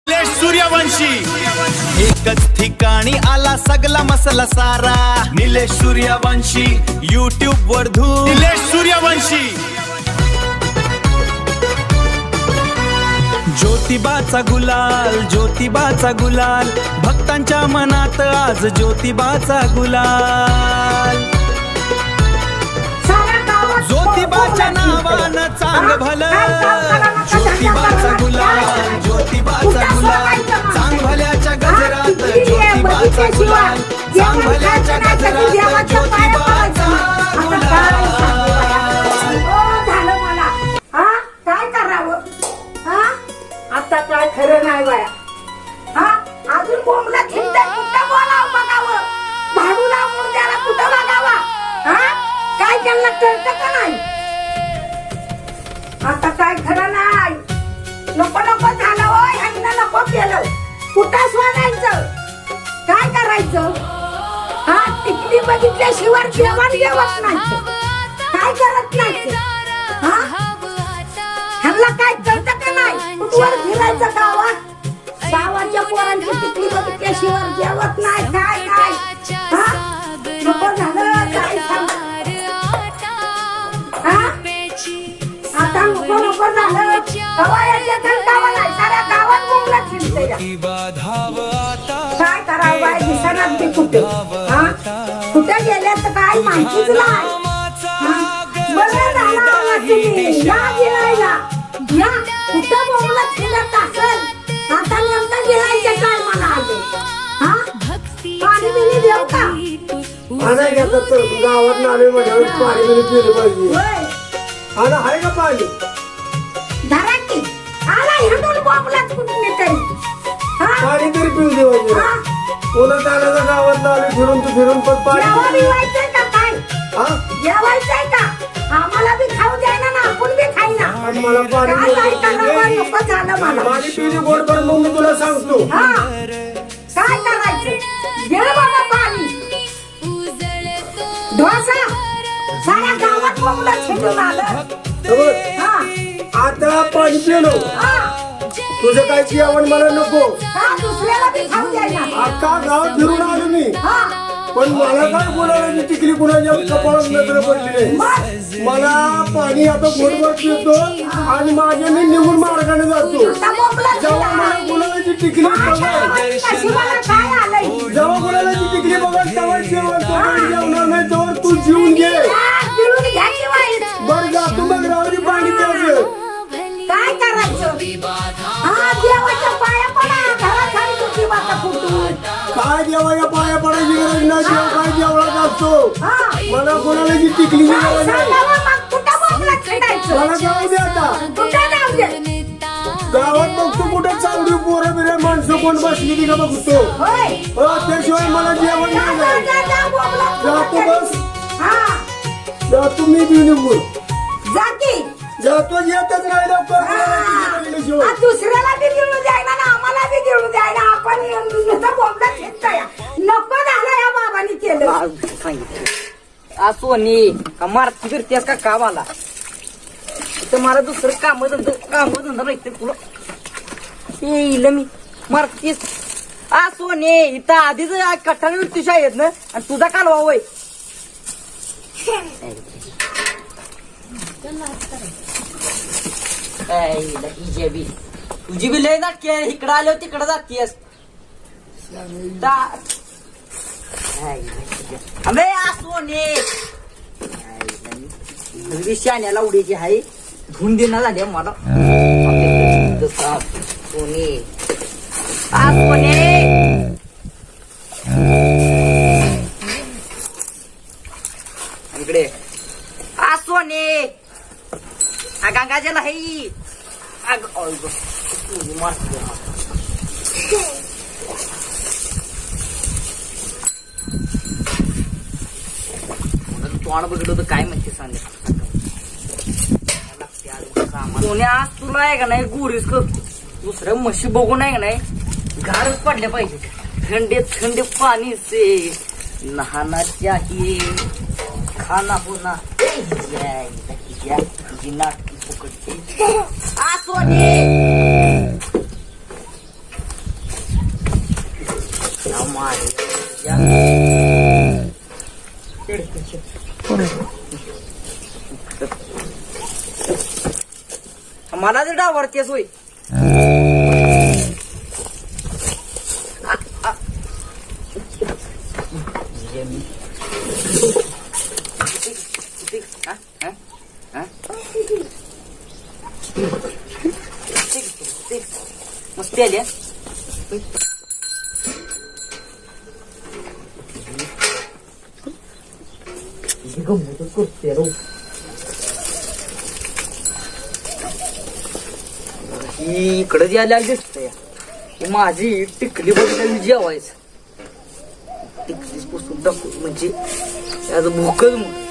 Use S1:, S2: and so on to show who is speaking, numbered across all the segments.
S1: सूर्यवंशी एकच ठिकाणी आला सगला मसाला सारा निलेश सूर्यवंशी YouTube वर धूम निलेश सूर्यवंशी ज्योतिबाचा गुलाल भक्तांच्या मनात आज ज्योतिबाचा गुलाल ज्योतिबाच्या नावानं चांग भलं ज्योतिबाचा गुलाल चांग भल्याच्या गजरात ज्योतिबाचा गुलाल चांग भल्याच्या गजरात ज्योतिबाचा गुलाल
S2: झालं मला काय करावं आता काय खरं नाही बाया अजून बोंबला खिंड कुठं बोलावं बघावं भाडूला मुर्द्याला कुठं बघावा काय त्यांना कळतं का नाही आता काय खरं नाही नको झालं होय ह्यांना नको केलं कुठं सोडायचं काय करायचं टिकली बघितल्याशिवाय जेवण जेवत नाही काय करत नाही ह्यांना काय कळतं का नाही कुठवर फिरायचं गावाच्या पोरांची टिकली बघितल्याशिवाय जेवत नाही काय नको झालं काय आता नको झालं गावाच्या गावाला साऱ्या गावात मुंगला फिरते काय करावं बाय दिसणार ते कुठे गेले तर काय माहितीच नाही बरं झालं तुम्ही या गिरायला या कुठं मुंगला फिरत असेल आता नेमकं गिरायचं काय मला आले पाणी बिणी देऊ का
S3: पाणी घेतात गावात नाले म्हणजे पाणी बिणी पिलं पाहिजे आला आहे का पाणी
S2: धराकी आला हिंडून बोंबलाच कुठे तरी
S3: पाणी तरी पिऊ देवायचे कोणा चालायचं गावात नाले फिरून पण पाणी
S2: जेवायचंय का काय जेवायचंय का आम्हाला बी खाऊ द्यायला ना आपण बी खाईना
S3: मला पाणी
S2: नको झालं मला
S3: पाणी पिणे गोड पण मग मी तुला सांगतो
S2: काय करायचं घे बाबा पाणी ढोसा साऱ्या गावात बोंबला छिंडून आलं
S3: आता पाणी पिलो तुझं काय जेवण मला नको
S2: दुसऱ्याला बी खाऊ द्यायला
S3: अख्खा गावात फिरून आलो मी पण मला काय बोलायला टिकली कुणाच्या कपाळात नजर पडली नाही मला पाणी आता गोडगोड पितो आणि माझ्या मी निघून मार्गाने जातो जेव्हा मला गुलाबाची टिकली जेव्हा गुलाबाची टिकली बघा तेव्हा जेवणार नाही तेव्हा तू जीवन घे बरं जातो मग रावरी पाणी प्यायचं
S2: काय करायचं देवाच्या पाया पडा घराखाली ज्योतिबाचा फोटो
S3: काय देवाच्या पाया पडायची गरज नाही देव काय देवळात असतो मला कोणाला टिकली गरज नाही मला जाऊ दे आता गावात बघतो कुठे चांगली पोरं बिरे माणसं कोण बसली ती का बघतो त्याशिवाय मला जेवण नाही जातो बस जातो मी निघून जातो येतच नाही लवकर
S2: दुसऱ्याला बी गिळू द्यायला ना आम्हाला बी गिळू द्यायला आपण बोंबला खेळतोय नको झालं या बाबांनी केलं
S4: सोनी का मारती फिरतेस का कामाला तर मला दुसरं काम धंदा नाही तुला येईल मी मारतीस सोने इथं आधीच कट्टाने तुझ्या आहेत ना आणि तुझा कालवा वय तुझी बी लय नाटकी आहे इकडं आल्यावर तिकडं जातीयस सोने शाण्याला उड्याची आहे धुवून देणार झाली मला सोने सोने इकडे सोने गंगाजल आहे तोंड बघितलं होतं काय म्हणते सांग सोन्या आज तुला आहे का नाही गोरीच करतो दुसऱ्या म्हशी बघून आहे का नाही घारच पडल्या पाहिजे थंडे पाणी से नहाना चाहिए खाना होना नाटकी फुकटची मला जर डावरतेस होय मस्ती आली गंमतच करते रो इकडे यायला दिसतंय माझी टिकली बघितली जेवायचं टिकलीच पुसून टाकू म्हणजे त्याचं भूकच म्हणून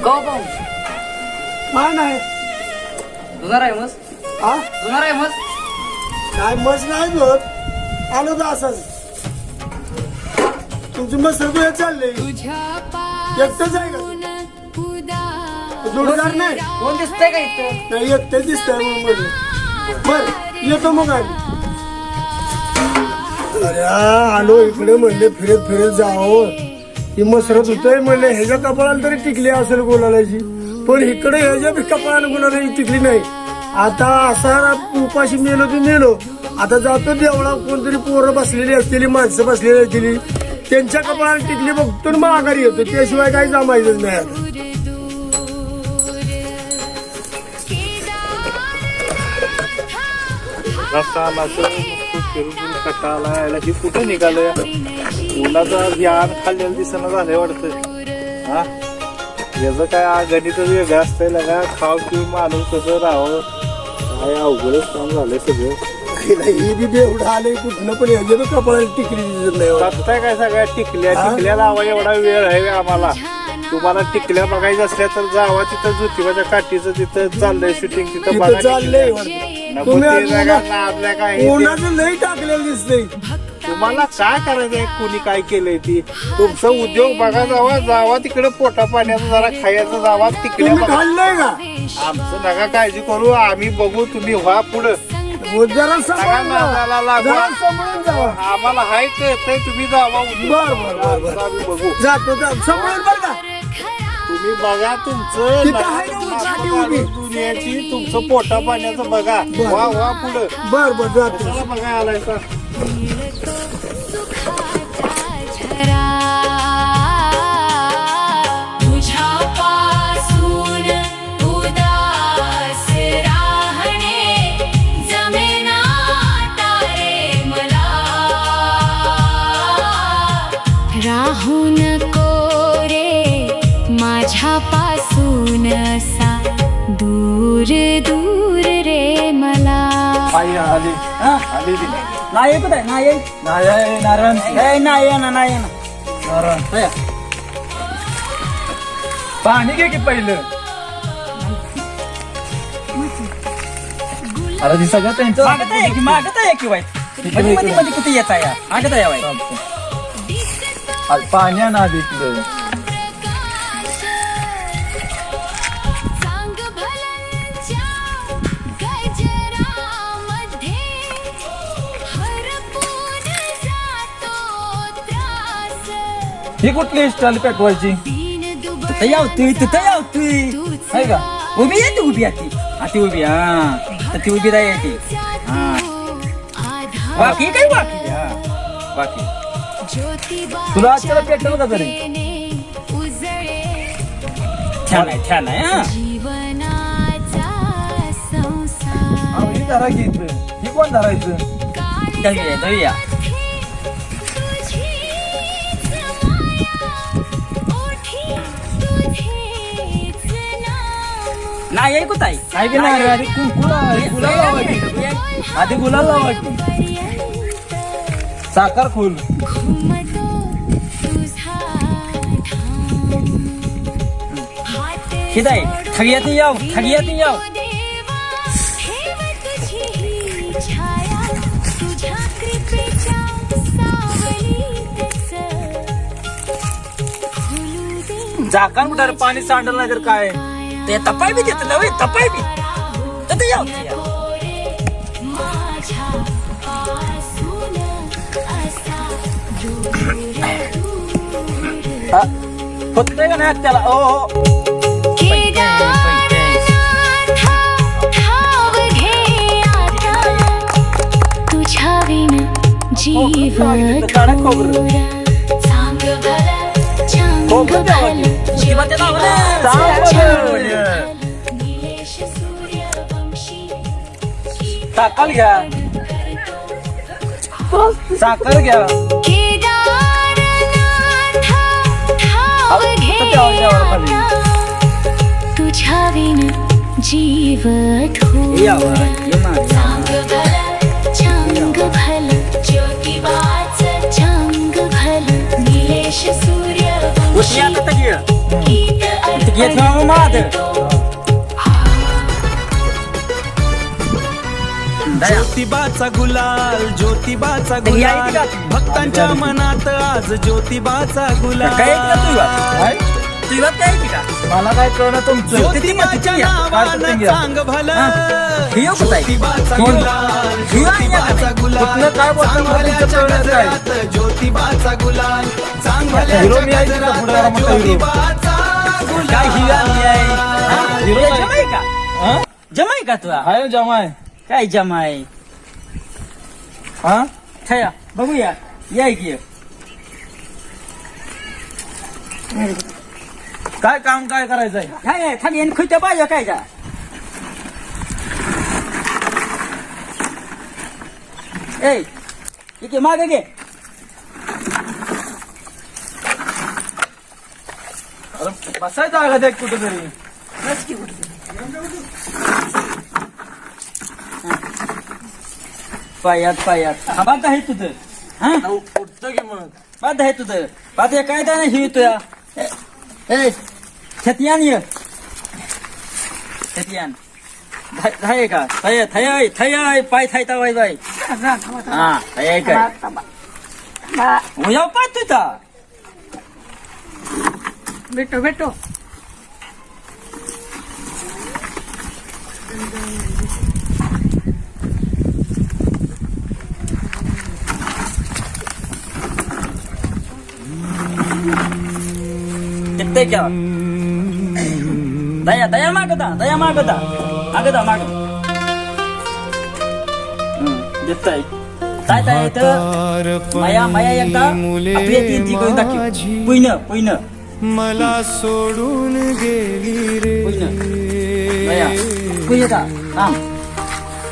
S4: गाव पाहून
S3: काय नाही
S4: जुनार आहे मस
S3: हा
S4: जुनार आहे मस
S3: काय मस नाही होत आलो तर असंच तुमची मस्त तुझ्या चालले एकटंच आहे का जोडदार नाही
S4: कोण दिसतंय का इथं
S3: नाही एकटं दिसतंय मग मध्ये बर येतो मग आम्ही अरे आलो इकडे म्हणले फिरत फिरत जावं ही मसरत होतंय म्हणले ह्याच्या कपाळाला तरी टिकली असेल गुलालाची पण इकडे ह्याच्या कपाळाला गुलाला टिकली नाही आता असा उपाशी मेलो ती मेलो आता जातो देवळा कोणतरी पोरं बसलेली असलेली माणसं बसलेली असलेली त्यांच्या कपाळाला टिकली बघतो मग आघारी येतो त्याशिवाय काही जमायचंच नाही आता.
S5: रस्ता आला फिरून कटाला यायला ही कुठं निघालं कोणाचा ध्यान खाल्लेलं दिसणं झालंय वाटतं हा याचं काय गणितच वेगळं असतंय लगा खाव पिऊन माणूस कसं राहावं काय अवघडच काम झालंय सगळं
S3: ही बी बेवढं आले कुठलं पण ह्याच्या कपाळाला टिकली दिसत नाही
S5: बघताय काय सगळ्या टिकल्या लावा एवढा वेळ आहे आम्हाला तुम्हाला टिकल्या बघायच्या असल्या तर जावा तिथं ज्योतिबाच्या काठीचं तिथं चाललंय शूटिंग तिथं
S3: तिथं
S5: बघा
S3: चाललंय तुम्ही
S5: आपल्या काय
S3: कोणाचं लई टाकलेलं दिसतंय
S5: तुम्हाला काय करायचंय कोणी काय केलंय ती तुमचं उद्योग बघा जावा तिकडे पोटा पाण्याचं जरा खायचं जावा तिकडे
S3: तुम्ही खाल्लंय का
S5: आमचं नका काळजी करू आम्ही बघू तुम्ही व्हा पुढं
S3: जरा सांभाळून जावा. जरा सांभाळून जावा
S5: आम्हाला हाय कळतंय तुम्ही जावा
S3: बर बर बर बर
S5: आम्ही बघू
S3: जातो सांभाळून बर का
S5: तुम्ही बघा तुमचं
S3: तिथं आहे ना उंचाटी उभी.
S5: दुनियाची तुमचं पोटा पाण्याचं बघा वा पुढं
S3: बर बर जातो
S5: चला बघा आलाय का
S6: तुझ्यापासून उदास राहणे जमेना तारे मला राहू नको रे माझ्यापासून असा दूर दूर रे मला
S5: आई आली आली ती
S4: नाही येत आहे नाही
S5: नाही नारायण
S4: नाही ना
S5: नारायण पाणी घे की पहिलं अरे ती सगळं त्यांचं
S4: मागत आहे की वाईट मध्ये किती येत आहे मागत आहे वाईट
S5: पाणी आणा आधी तिथं
S6: चांग भल्यांच्या गजरामध्ये हरपून जातो त्रास
S5: ही कुठली स्टाईल पेटवायची
S4: तिथं यावतोय आहे का उभी येते उभी आहे ती उभी तर ती उभी राहते बाकी काय बाकी बाकी तुला आजच्याला पेटलं का तरी छान आहे
S6: जीवनाचा संसार
S5: ही धरायची ही कोण धरायचं
S4: जाऊया नाही ऐकत आहे
S5: काय की नाही रे, आधी गुलाल लावायची. आधी गुलाल लावायची. साखर फुल
S6: घुमतो तुझा हात
S4: शिदाय थगियात याव
S6: देवा ठेव तुझी ही छाया तुझ्या कृपेच्या सावलीतच फुलू दे
S5: झाकण कुठं रे, पाणी सांडलं नाही तर काय.
S4: ते तपाय बी देत नव्हे तपाय बी तर याव
S6: माझ्या पासून असा दूर
S5: होतंय का नाही त्याला. हो
S6: केदारनाथ ठाव घे आता तुझ्या विण जीव
S5: काढा खोबरं.
S6: चांग भलं चांग
S5: खोबरं द्यावं.
S6: भलं
S4: जीवाच्या नावानं
S5: चांगलं.
S6: निलेश सूर्यवंशी
S5: साखर घ्या, साखर घ्या.
S6: केदारनाथ ठाव घे आता तुझ्या विण जीव
S4: यावं
S6: चांग भलं चांग भलं ज्योतिबाचं चांग भलं निलेश सूर्यवंशी
S4: आता तगी
S6: गीत
S4: येत नाव माद
S1: ज्योतिबाचा गुलाल ज्योतिबाचा
S4: तरी आहे की
S1: गुलाल
S4: का?
S1: भक्तांच्या मनात आज ज्योतिबाचा
S4: काय ऐकलं
S1: गुलाल
S4: तुझ्या काय की का
S5: मला काय कळलं तुमचं.
S1: ज्योतिबाच्या नावानं चांग भलं
S4: हे येऊ कुठं आहे?
S1: ज्योतिबाचा
S4: कोण?
S1: गुलाल
S4: हे आहे या का?
S1: ज्योतिबाचा गुलाल
S5: कुठलं काय बोलता मला तुमचं
S1: चांगल्याच्या
S5: कळलं काय?
S1: गजरात ज्योतिबाचा गुलाल
S5: हिरो
S1: चांगल्याच्या
S5: मी आहे तिथं
S1: गजरात
S5: पुढे जरा मोठा हिरो.
S1: ज्योतिबाचा
S4: काय
S1: गुलाल
S4: हिरा ही आहे हा?
S5: हिरो
S4: हे
S5: नाही.
S4: जमाय का
S5: हा?
S4: जमाय का तुला
S5: हाय जमाय.
S4: काय जमाय
S5: हा
S4: छया बघूया या की
S5: काय काम काय करायचंय.
S4: काय खाली आणि खुच्या पाहिजे काय का ए इथे मागे घे
S5: अरे बसायचं आगा देख कुठेतरी.
S4: पायात हा बात आहे तुझं हा
S5: उठतो की मग.
S4: बात आहे तुझं बात आहे काय नाही ही तुया ए छतियान ये छतियान थाय का थय थय थय पाय थायता वाय बाय हा थय काय उया पाय तुझा
S2: भेटो भेटो
S4: किती क्या दया दया मागता माग देताय काय काय इथं माया एकदा आपल्या ती करून दाखव पुईन
S7: मला सोडून गेली रे
S4: दया पुई का काम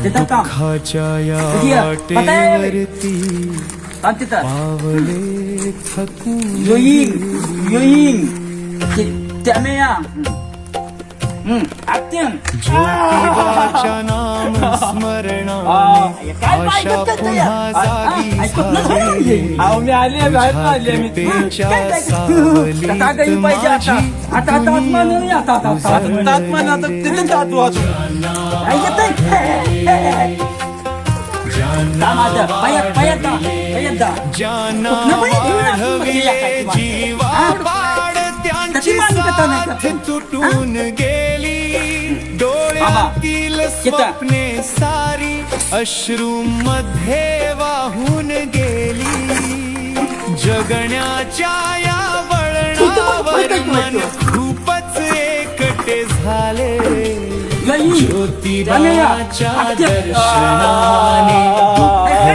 S4: देता काम
S7: खाच्या या
S4: किती आहे? पता आहे?
S7: वाटेवरती
S4: काम तिथं
S7: पावले थकून
S4: योईंग त्यामेया आत्यन
S7: ज्योतिबाच्या नाम स्मरणाने आशा पुन्हा जागी झाली
S5: अहो मी आली बाहेर आली मी.
S7: कृपेच्या
S4: आता
S7: सावलीत
S4: पाहिजे आता
S7: माझी
S4: आता आत्मा नाही आता
S5: तात्मान आता तिथे जातो अजून.
S4: काय येतंय माझं पायात
S7: ज्यांना
S4: कुठनं पण येऊन आपण
S7: वाढविले
S4: बघूया काय ती
S7: जीवापाड त्यांची
S4: त्याची मालिका तर नाही
S7: साथ
S4: का?
S7: तुटून गेली डोळ्यातील स्वप्ने सारी अश्रूमध्ये वाहून गेली जगण्याच्या या वळणावर मन खूपच एकटे झाले ज्योतिबाच्या दर्शनाने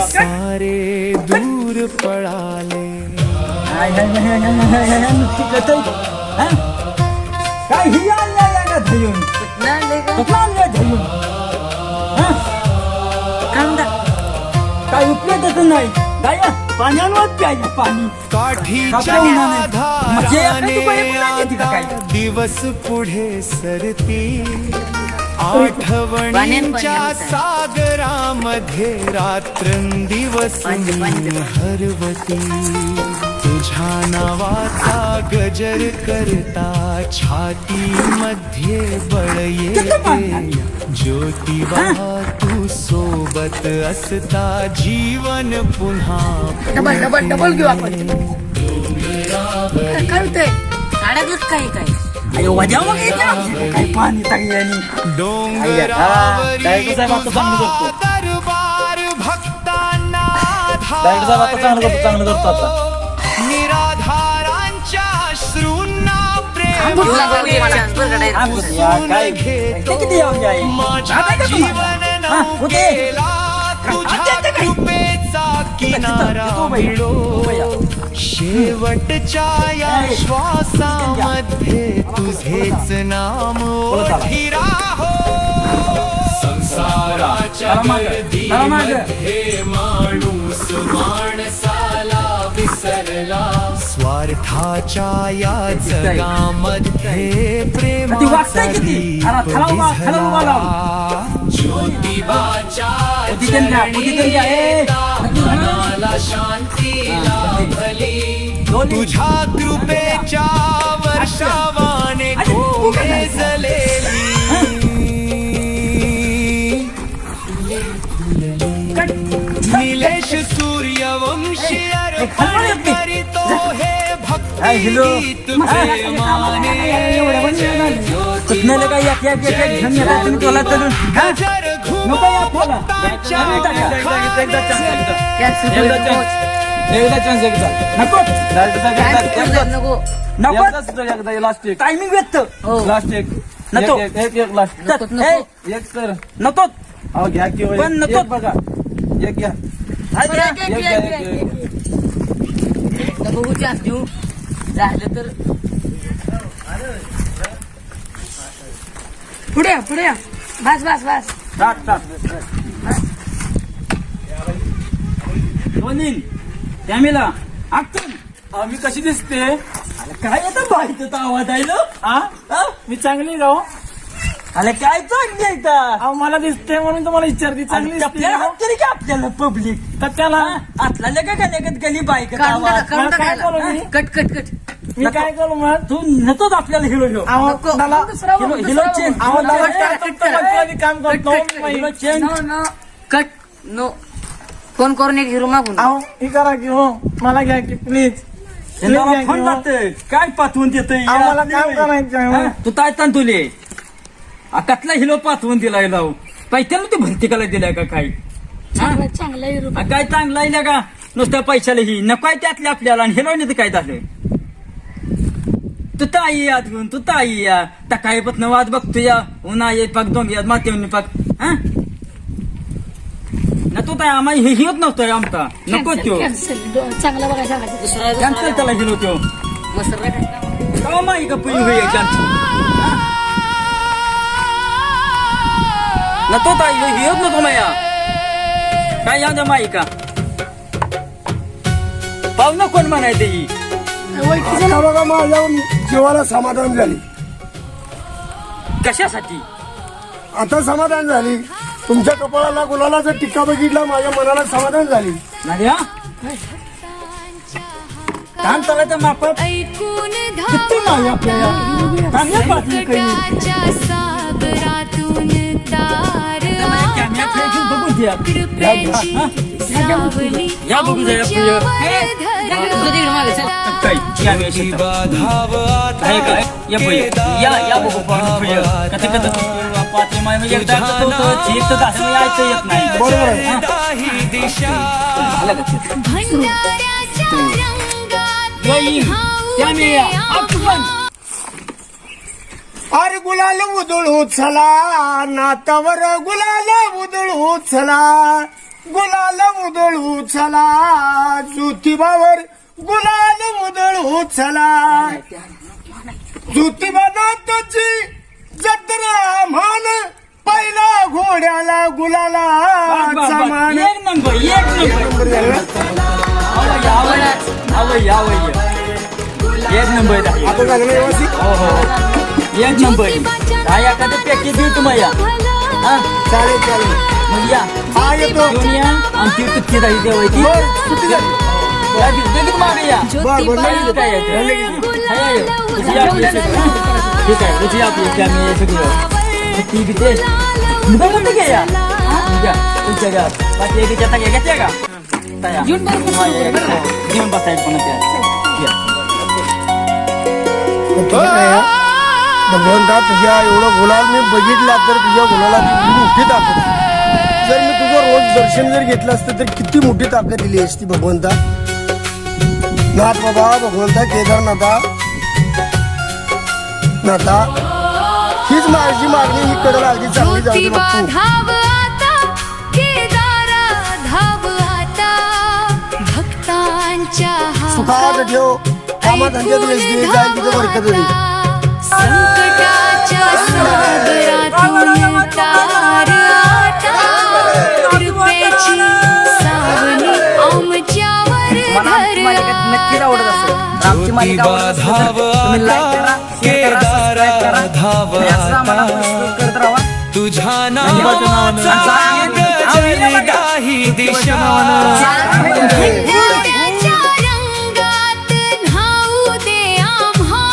S7: सारे दूर पळाले
S4: काय ही आणल्या का धरून कुठं आणल्या धरून काय उपयोगच नाही काय
S8: पाण्यावर प्यायला पाणी
S7: काठीच्या
S8: म्हणजे एखादी बाई पुन्हा येते का काय?
S7: धाराने दिवस पुढे सरती आठवणींच्या सागरामध्ये रात्रंदिवस हरवती तुझ्या नावाचा गजर करता छाती मध्ये बळ येते ज्योतिबा तू सोबत असता जीवन पुन्हा
S2: डबल घेऊ आपण काय होतंय
S4: साड्यातच काही काय
S8: अयो वजा मग येते आमच्याकडे काय पाणी टाकली आणि
S7: डोंगरावरी तुझा दरबार भक्तांना निराधारांच्या अश्रूंना प्रेम
S8: किती येऊन जाईल
S7: माझ्या जीवन नौकेला तुझ्या कृपेचा किनारा मिळो शेवटच्या या श्वासामध्ये तुझेच नाम ओठी राहो संसाराच्या गर्दीमध्ये माणूस माणसाला विसरला स्वार्थाच्या या जगामध्ये प्रेमाचा दीप विझला ज्योतिबाच्या मनाला शांती लाभली तुझ्या कृपेच्या वर्षावाने कोमेजलेली निलेश सूर्यवंशी अर्पण करीतो हे भक्तिगीत प्रेमाने गजर घुमताच्या
S8: टायमिंग व्यक्त नको नको पण नको बघा
S4: बघू जास्त देऊ झालं तर
S2: पुढे पुढे बस बस बस
S8: त्यामेला आखतून मी कशी दिसते अरे काय येतं बाईचं आवाज आहे मी चांगली गाव अरे काय चांगली आहे मला दिसते म्हणून तुम्हाला विचारते चांगली तरी का आपल्याला पब्लिक तर त्याला आतला का गण्यागत गली बाईक
S2: कट कट कट
S8: मी काय करू मग तू नकोच आपल्याला हिरो हिरो चेंज काम करतो hero change
S4: cut no phone करून एक हिरो मागून
S8: हे करा की हो मला घ्या की प्लीज फोन लागतंय काय पाठवून देतोय मला काम करायचं तू काय ताण तुले कसला हिरो पाठवून दिलाय लावू पैशाला तू भरती कला दिलाय का काय
S2: चांगला
S8: काय चांगला आहे का नुसत्या पैशाला ही नकोय त्यातले आपल्याला आणि हिरो नाही काय झालं तू ताई याद घेऊन तू ताई या टकाई पत्न वाद बघतो या उन्हा ये पाक दोंग याद माते पाक हा ना तू काय आम्हाला हे होत नव्हतं आमचा नको तो
S2: चांगला बघा सांगा
S8: कॅन्सल त्याला हिरो तो का माही का पुरी होई ना तो ताई हे होत नको माया काय या माही का पाहुणं कोण म्हणायचं ही
S3: बघा माझ्या जीवाला समाधान झाली
S8: कशासाठी
S3: आता समाधान झाली तुमच्या कपाळाला गुलालाचा टिक्का बघितला माझ्या मनाला समाधान झाली
S8: नार्या काम चालायचं मापत
S6: ऐकून
S8: किती नाही आपल्याला चांगल्या बातमी काही
S6: सागरातून तार
S8: कॅमेरा खेळून बघून द्या
S6: कृपेची सावली
S8: या बघू द्या या बघू येत नाही
S6: भंडाऱ्याच्या रंगात
S3: अरे गुलाल उधळू चला नातावर गुलाल उधळू चला गुलाल उधळू चला ज्योतिबावर गुलाल उधळू चला ज्योतिबा नाताची जत्रा मान पहिला घोड्याला गुलाला मान
S8: एक नंबर भैया एक नंबर आहे.
S3: आता झालं ना व्यवस्थित?
S8: हो हो एक नंबर आहे. एखादं पॅकेज देऊ तुम्हाला हा
S3: चालेल चालेल.
S8: मग या
S3: हा येतो.
S8: घेऊन या आमची तुटकी राही जेवायची
S3: सुट्टी झाली.
S8: मागे या
S3: बर बर लगेच
S8: काय
S3: येतो.
S8: आहे
S3: लगेच येतो.
S8: तुझी आपली सगळं ठीक आहे तुझी आपली आम्ही सगळं ती बिते म्हणते घे या तुमच्या घ्या बाकी एक घेता घेते का घेऊन बसायचं पण
S3: तुझं काय आहे? भगवंता तुझ्या एवढं गुलाल मी बघितला तर तुझ्या गुलाला किती मोठी ताकद आहे. जर मी तुझं रोज दर्शन जर घेतलं असतं तर किती मोठी ताकद दिली असती भगवंता. नाथ बाबा भगवंता केदारनाथा नाथा हीच माझी मागणी ही कडल आधी चांगली जाऊ दे
S6: ज्योतिबा
S3: बाप्पू.
S6: धाव आता केदारा धाव आता भक्तांच्या
S3: सुखात ठेव कामात त्यांच्या दिवस जाईल तिथं बरकत होईल.
S6: संकटाच्या सागरातून तार आता कृपेची सावली आमच्यावर
S4: मला आमची मालिका नक्कीच आवडत असेल तर आमची मालिका आवडत असेल तर तुम्ही लाईक करा शेअर करा सबस्क्राईब करा आणि असं आम्हाला पुरस्कृत करत राहा.
S7: तुझ्या नावाचा काही दिशा
S6: विठ्ठलाच्या रंगात न्हाऊ दे आम्हा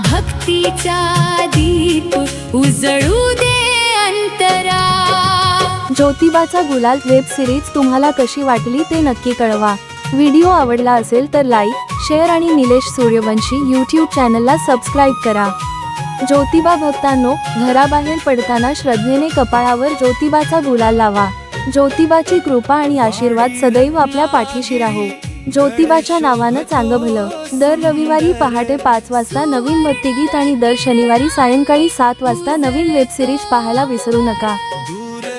S6: भक्तीचा दीप उजळू दे अंतरा.
S9: ज्योतिबाचा गुलाल वेब सिरीज तुम्हाला कशी वाटली ते नक्की कळवा. व्हिडिओ आवडला असेल तर लाईक शेअर आणि निलेश सूर्यवंशी यूट्यूब चॅनलला सबस्क्राईब करा. ज्योतिबा भक्तांनो, घराबाहेर पडताना श्रद्धेने कपाळावर ज्योतिबाचा गुलाल लावा. ज्योतिबाची कृपा आणि आशीर्वाद सदैव आपल्या पाठीशी राहो. ज्योतिबाच्या नावानं चांगलं भलं. दर रविवारी पहाटे 5 वाजता नवीन भक्तिगीत आणि दर शनिवारी सायंकाळी 7 वाजता नवीन वेब सिरीज पाहायला विसरू नका.